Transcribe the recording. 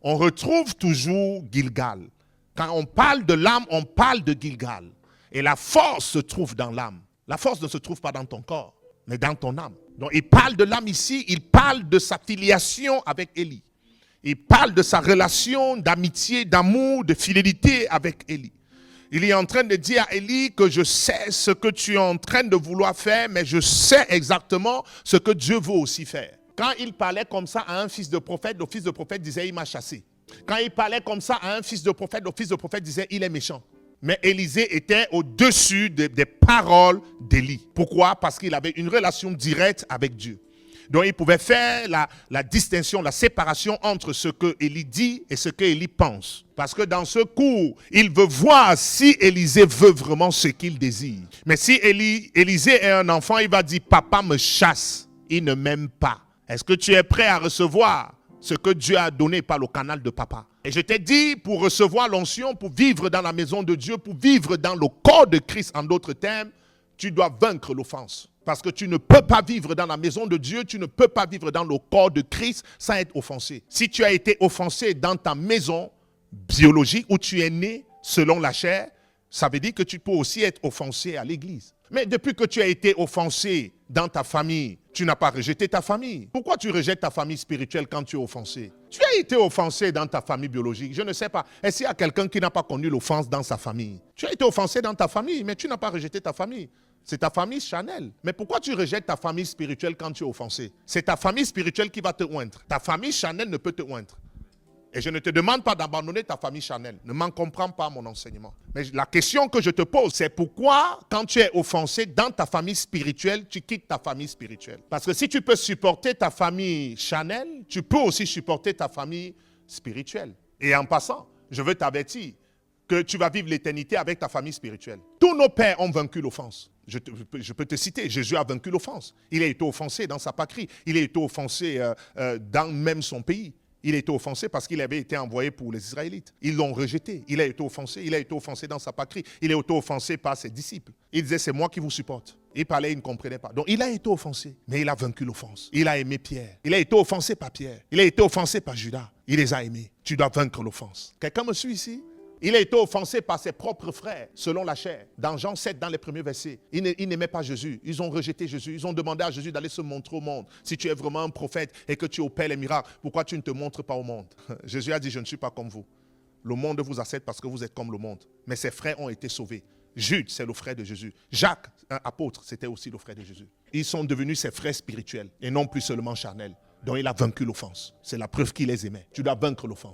On retrouve toujours Gilgal. Quand on parle de l'âme, on parle de Gilgal. Et la force se trouve dans l'âme. La force ne se trouve pas dans ton corps, mais dans ton âme. Donc il parle de l'âme ici, il parle de sa filiation avec Élie. Il parle de sa relation d'amitié, d'amour, de fidélité avec Élie. Il est en train de dire à Élie que je sais ce que tu es en train de vouloir faire, mais je sais exactement ce que Dieu veut aussi faire. Quand il parlait comme ça à un fils de prophète, le fils de prophète disait il m'a chassé. Quand il parlait comme ça à un fils de prophète, le fils de prophète disait il est méchant. Mais Élisée était au-dessus des paroles d'Élie. Pourquoi? Parce qu'il avait une relation directe avec Dieu. Donc il pouvait faire la distinction, la séparation entre ce que Élie dit et ce que Élie pense. Parce que dans ce cours, il veut voir si Élisée veut vraiment ce qu'il désire. Mais si Élisée est un enfant, il va dire papa me chasse, il ne m'aime pas. Est-ce que tu es prêt à recevoir ce que Dieu a donné par le canal de papa? Et je t'ai dit, pour recevoir l'onction, pour vivre dans la maison de Dieu, pour vivre dans le corps de Christ, en d'autres termes, tu dois vaincre l'offense. Parce que tu ne peux pas vivre dans la maison de Dieu, tu ne peux pas vivre dans le corps de Christ sans être offensé. Si tu as été offensé dans ta maison biologique où tu es né selon la chair, ça veut dire que tu peux aussi être offensé à l'église. Mais depuis que tu as été offensé dans ta famille, tu n'as pas rejeté ta famille. Pourquoi tu rejettes ta famille spirituelle quand tu es offensé? Tu as été offensé dans ta famille biologique. Je ne sais pas. Est-ce qu'il y a quelqu'un qui n'a pas connu l'offense dans sa famille? Tu as été offensé dans ta famille, mais tu n'as pas rejeté ta famille. C'est ta famille charnelle. Mais pourquoi tu rejettes ta famille spirituelle quand tu es offensé? C'est ta famille spirituelle qui va te oindre. Ta famille charnelle ne peut te oindre. Et je ne te demande pas d'abandonner ta famille charnelle. Ne m'en comprends pas mon enseignement. Mais la question que je te pose, c'est pourquoi quand tu es offensé dans ta famille spirituelle, tu quittes ta famille spirituelle? Parce que si tu peux supporter ta famille charnelle, tu peux aussi supporter ta famille spirituelle. Et en passant, je veux t'avertir que tu vas vivre l'éternité avec ta famille spirituelle. Tous nos pères ont vaincu l'offense. Je peux te citer, Jésus a vaincu l'offense. Il a été offensé dans sa patrie. Il a été offensé dans même son pays. Il a été offensé parce qu'il avait été envoyé pour les Israélites. Ils l'ont rejeté. Il a été offensé dans sa patrie. Il a été offensé par ses disciples. Il disait, c'est moi qui vous supporte. Il parlait, il ne comprenait pas. Donc il a été offensé, mais il a vaincu l'offense. Il a aimé Pierre. Il a été offensé par Pierre. Il a été offensé par Judas. Il les a aimés. Tu dois vaincre l'offense. Quelqu'un me suit ici? Il a été offensé par ses propres frères, selon la chair. Dans Jean 7, dans les premiers versets, ils n'aimaient pas Jésus. Ils ont rejeté Jésus. Ils ont demandé à Jésus d'aller se montrer au monde. Si tu es vraiment un prophète et que tu opères les miracles, pourquoi tu ne te montres pas au monde? Jésus a dit, je ne suis pas comme vous. Le monde vous accepte parce que vous êtes comme le monde. Mais ses frères ont été sauvés. Jude, c'est le frère de Jésus. Jacques, un apôtre, c'était aussi le frère de Jésus. Ils sont devenus ses frères spirituels et non plus seulement charnels. Donc il a vaincu l'offense. C'est la preuve qu'il les aimait. Tu dois vaincre l'offense.